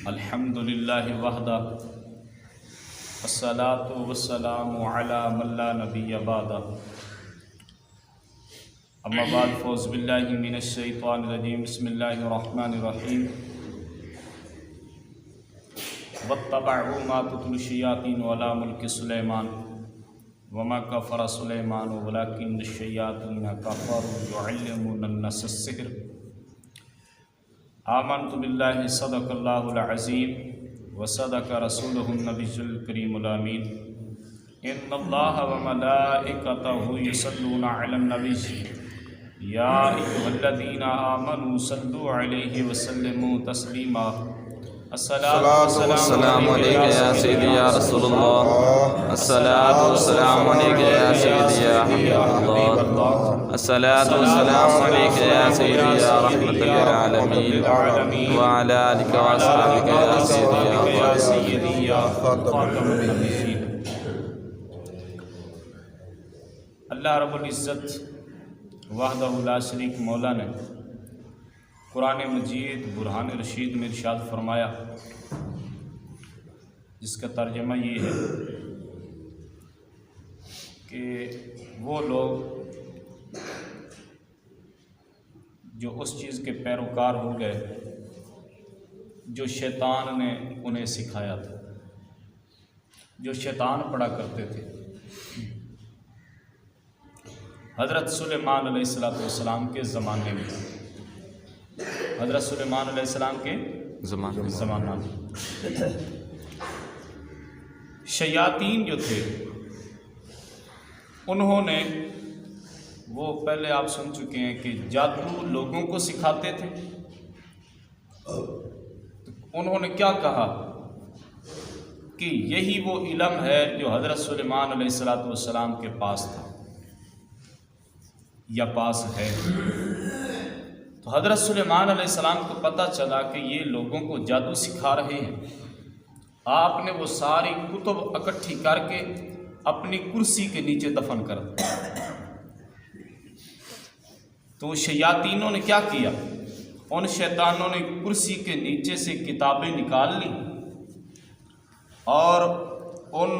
الحمد للہ وحدہ الصلاۃ والسلام علی من لا نبی بعدہ اما بعد فاعوذ باللہ من الشیطان الرجیم بسم اللہ الرحمن الرحیم واتبعوا ما تتلو الشیاطین علی ملک سلیمان وما کفر سلیمان ولکن الشیاطین کفروا یعلمون الناس السحر آمنت باللہ صدق اللہ العظیم وصدق رسولہ النبی الکریم الامین ان اللہ وملائکتہ یصلون علی النبی یا ایھا الذین آمنوا صلوا علیہ وسلموا تسلیما الصلاۃ والسلام علیکہ یا سیدی یا رسول اللہ، الصلاۃ والسلام علیکہ یا سیدی یا حبیب اللہ، الصلاۃ والسلام علیکہ یا سیدی یا رحمۃ للعالمین وعلی آلک واصحابک یا سیدی یا خاتم النبیین۔ اللہ رب العزت وحدہ لا شریک مولا نے قرآن مجید برہان رشید میں ارشاد فرمایا، جس کا ترجمہ یہ ہے کہ وہ لوگ جو اس چیز کے پیروکار ہو گئے جو شیطان نے انہیں سکھایا تھا، جو شیطان پڑھا کرتے تھے۔ حضرت سلیمان علیہ السلام کے زمانے میں، حضرت سلیمان علیہ السلام کے زمانہ میں شیاطین جو تھے انہوں نے، وہ پہلے آپ سن چکے ہیں کہ جادو لوگوں کو سکھاتے تھے۔ انہوں نے کیا کہا کہ یہی وہ علم ہے جو حضرت سلیمان علیہ السلام کے پاس تھا یا پاس ہے۔ تو حضرت سلیمان علیہ السلام کو پتہ چلا کہ یہ لوگوں کو جادو سکھا رہے ہیں۔ آپ نے وہ ساری کتب اکٹھی کر کے اپنی کرسی کے نیچے دفن کر دی۔ تو شیاطینوں نے کیا کیا؟ ان شیطانوں نے کرسی کے نیچے سے کتابیں نکال لی اور ان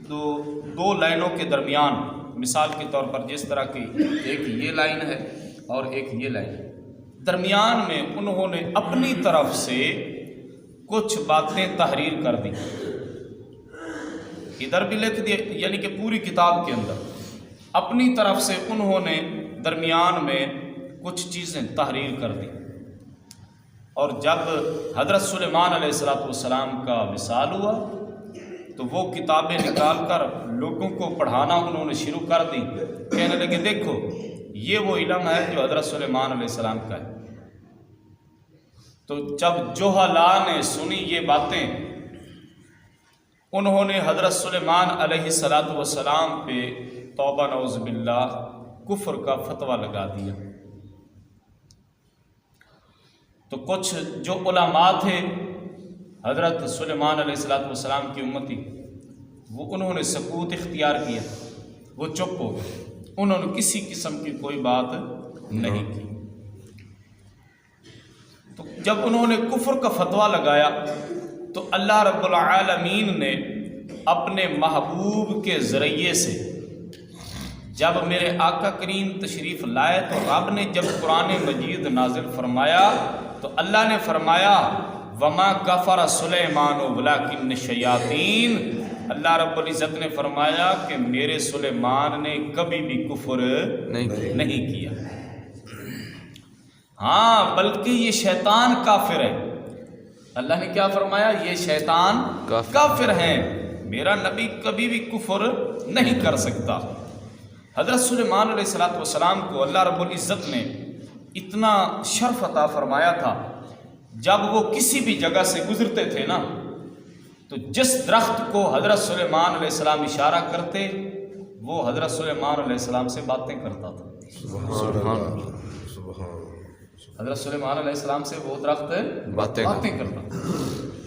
دو لائنوں کے درمیان، مثال کے طور پر جس طرح کی ایک یہ لائن ہے اور ایک یہ لائن، درمیان میں انہوں نے اپنی طرف سے کچھ باتیں تحریر کر دی، ادھر بھی لکھ دیے، یعنی کہ پوری کتاب کے اندر اپنی طرف سے انہوں نے درمیان میں کچھ چیزیں تحریر کر دی۔ اور جب حضرت سلیمان علیہ السلام کا وصال ہوا تو وہ کتابیں نکال کر لوگوں کو پڑھانا انہوں نے شروع کر دی، کہنے لگے دیکھو یہ وہ علم ہے جو حضرت سلیمان علیہ السلام کا ہے۔ تو جب جہلاء نے سنی یہ باتیں، انہوں نے حضرت سلیمان علیہ السلام پہ توبہ نعوذ باللہ کفر کا فتویٰ لگا دیا۔ تو کچھ جو علماء تھے حضرت سلیمان علیہ السلام کی امتی، وہ انہوں نے سکوت اختیار کیا، وہ چپ ہو گئے، انہوں نے کسی قسم کی کوئی بات نہیں کی۔ تو جب انہوں نے کفر کا فتویٰ لگایا تو اللہ رب العالمین نے اپنے محبوب کے ذریعے سے، جب میرے آقا کریم تشریف لائے تو رب نے جب قرآن مجید نازل فرمایا تو اللہ نے فرمایا وما کفر سلیمان ولکن الشیاطین، اللہ رب العزت نے فرمایا کہ میرے سلیمان نے کبھی بھی کفر نہیں کیا، ہاں بلکہ یہ شیطان کافر ہے۔ اللہ نے کیا فرمایا؟ یہ شیطان کافر ہیں، میرا نبی کبھی بھی کفر نہیں کر سکتا۔ حضرت سلیمان علیہ السلام کو اللہ رب العزت نے اتنا شرف عطا فرمایا تھا، جب وہ کسی بھی جگہ سے گزرتے تھے نا تو جس درخت کو حضرت سلیمان علیہ السلام اشارہ کرتے وہ حضرت سلیمان علیہ السلام سے باتیں کرتا تھا۔ حضرت سلیمان علیہ السلام سے وہ درخت باتیں کرتا،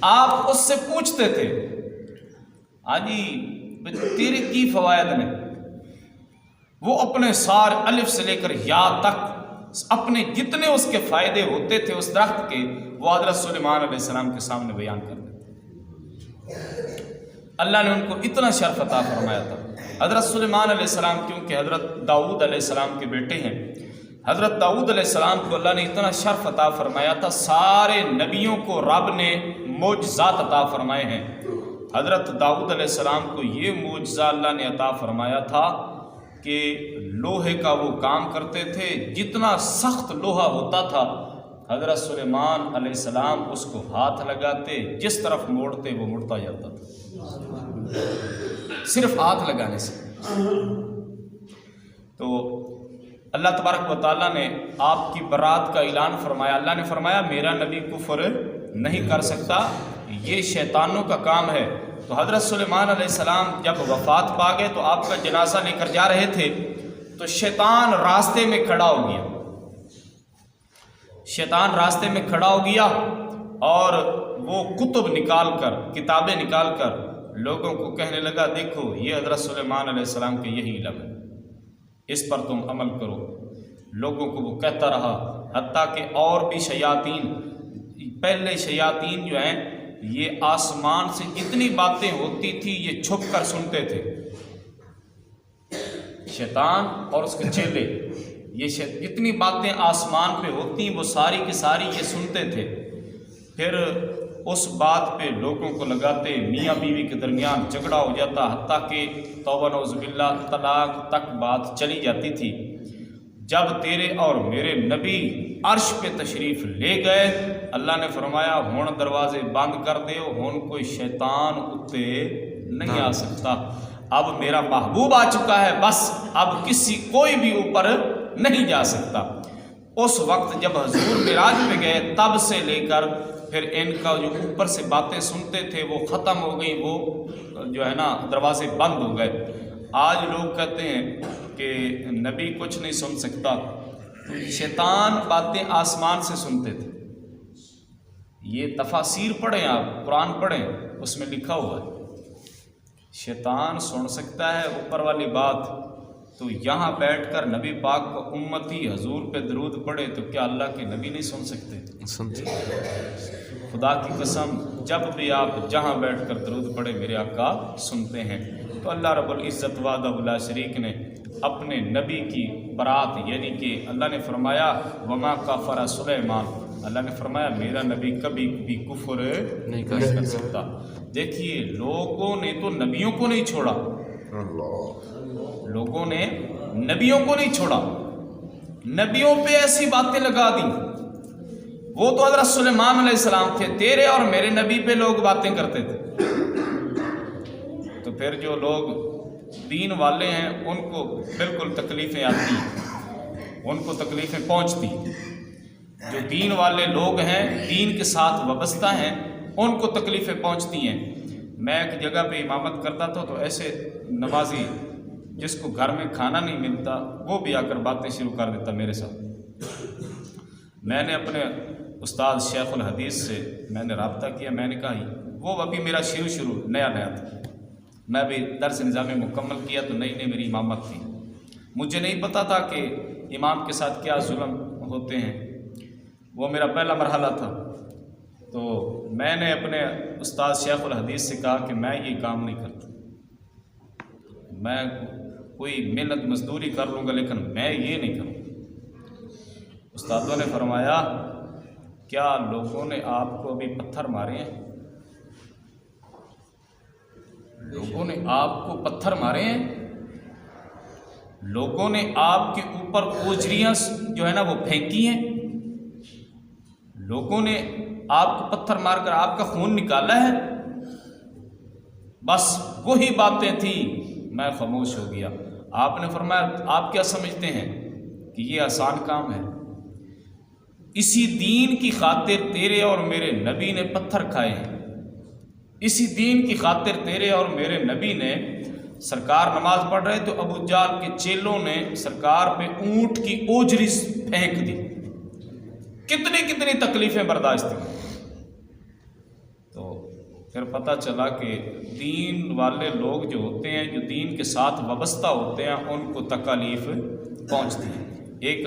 آپ اس سے پوچھتے تھے ہاں جی تیرے کی فوائد نے، وہ اپنے سار الف سے لے کر یا تک اپنے جتنے اس کے فائدے ہوتے تھے اس درخت کے، وہ حضرت سلیمان علیہ السلام کے سامنے بیان کر دیتے۔ اللہ نے ان کو اتنا شرف عطا فرمایا تھا۔ حضرت سلیمان علیہ السلام کیونکہ حضرت داؤد علیہ السلام کے بیٹے ہیں، حضرت داؤد علیہ السلام کو اللہ نے اتنا شرف عطا فرمایا تھا، سارے نبیوں کو رب نے معجزات عطا فرمائے ہیں۔ حضرت داؤد علیہ السلام کو یہ معجزہ اللہ نے عطا فرمایا تھا کہ لوہے کا وہ کام کرتے تھے، جتنا سخت لوہا ہوتا تھا حضرت سلیمان علیہ السلام اس کو ہاتھ لگاتے، جس طرف موڑتے وہ مڑتا جاتا تھا، صرف ہاتھ لگانے سے۔ تو اللہ تبارک و تعالیٰ نے آپ کی برات کا اعلان فرمایا۔ اللہ نے فرمایا میرا نبی کفر نہیں کر سکتا، یہ شیطانوں کا کام ہے۔ تو حضرت سلیمان علیہ السلام جب وفات پا گئے تو آپ کا جنازہ لے کر جا رہے تھے تو شیطان راستے میں کھڑا ہو گیا، شیطان راستے میں کھڑا ہو گیا اور وہ کتب نکال کر، کتابیں نکال کر لوگوں کو کہنے لگا دیکھو یہ حضرت سلیمان علیہ السلام کے یہی علم ہے، اس پر تم عمل کرو۔ لوگوں کو وہ کہتا رہا، حتیٰ کہ اور بھی شیاطین، پہلے شیاطین جو ہیں یہ آسمان سے جتنی باتیں ہوتی تھی یہ چھپ کر سنتے تھے، شیطان اور اس کے چیلے، یہ جتنی باتیں آسمان پہ ہوتی وہ ساری کی ساری یہ سنتے تھے۔ پھر اس بات پہ لوگوں کو لگاتے، میاں بیوی کے درمیان جھگڑا ہو جاتا، حتیٰ کہ توبہ نعوذ باللہ طلاق تک بات چلی جاتی تھی۔ جب تیرے اور میرے نبی عرش پہ تشریف لے گئے، اللہ نے فرمایا ہون دروازے بند کر دیو، ہون کوئی شیطان اتے نہیں آ سکتا، اب میرا محبوب آ چکا ہے، بس اب کوئی بھی اوپر نہیں جا سکتا۔ اس وقت جب حضور معراج پہ گئے تب سے لے کر پھر ان کا جو اوپر سے باتیں سنتے تھے وہ ختم ہو گئی، وہ جو ہے نا دروازے بند ہو گئے۔ آج لوگ کہتے ہیں کہ نبی کچھ نہیں سن سکتا، شیطان باتیں آسمان سے سنتے تھے۔ یہ تفاسیر پڑھیں، آپ قرآن پڑھیں، اس میں لکھا ہوا ہے شیطان سن سکتا ہے اوپر والی بات، تو یہاں بیٹھ کر نبی پاک کو امتی حضور پہ درود پڑھے تو کیا اللہ کے نبی نہیں سن سکتے؟ خدا کی قسم جب بھی آپ جہاں بیٹھ کر درود پڑھے میرے آقا سنتے ہیں۔ تو اللہ رب العزت وحدہ لا شریک نے اپنے نبی کی برات، یعنی کہ اللہ نے فرمایا وما کفر سلیمان، اللہ نے فرمایا میرا نبی کبھی بھی کفر نہیں کر سکتا۔ دیکھیے لوگوں نے تو نبیوں کو نہیں چھوڑا، لوگوں نے نبیوں کو نہیں چھوڑا، نبیوں پہ ایسی باتیں لگا دی۔ وہ تو حضرت سلیمان علیہ السلام تھے، تیرے اور میرے نبی پہ لوگ باتیں کرتے تھے۔ تو پھر جو لوگ دین والے ہیں ان کو بالکل تکلیفیں آتی ہیں، ان کو تکلیفیں پہنچتی ہیں۔ جو دین والے لوگ ہیں، دین کے ساتھ وابستہ ہیں، ان کو تکلیفیں پہنچتی ہیں۔ میں ایک جگہ پہ امامت کرتا تھا تو ایسے نمازی جس کو گھر میں کھانا نہیں ملتا وہ بھی آ کر باتیں شروع کر دیتا میرے ساتھ۔ میں نے اپنے استاد شیخ الحدیث سے میں نے رابطہ کیا، میں نے کہا وہ ابھی میرا شروع نیا تھا، میں بھی درس نظام مکمل کیا تو نئی میری امامت تھی، مجھے نہیں پتہ تھا کہ امام کے ساتھ کیا ظلم ہوتے ہیں، وہ میرا پہلا مرحلہ تھا۔ تو میں نے اپنے استاد شیخ الحدیث سے کہا کہ میں یہ کام نہیں کرتا، میں کوئی محنت مزدوری کر لوں گا لیکن میں یہ نہیں کروں۔ استادوں نے فرمایا کیا لوگوں نے آپ کو ابھی پتھر مارے ہیں؟ لوگوں نے آپ کو پتھر مارے ہیں؟ لوگوں نے آپ کے اوپر اوجریاں جو ہے نا وہ پھینکی ہیں؟ لوگوں نے آپ کو پتھر مار کر آپ کا خون نکالا ہے؟ بس وہی باتیں تھیں، میں خاموش ہو گیا۔ آپ نے فرمایا آپ کیا سمجھتے ہیں کہ یہ آسان کام ہے؟ اسی دین کی خاطر تیرے اور میرے نبی نے پتھر کھائے ہیں، اسی دین کی خاطر تیرے اور میرے نبی نے، سرکار نماز پڑھ رہے تو ابو جہل کے چیلوں نے سرکار پہ اونٹ کی اوجری پھینک دی، کتنی تکلیفیں برداشت کی۔ تو پھر پتہ چلا کہ دین والے لوگ جو ہوتے ہیں، جو دین کے ساتھ وابستہ ہوتے ہیں، ان کو تکالیف پہنچتی ہیں۔ ایک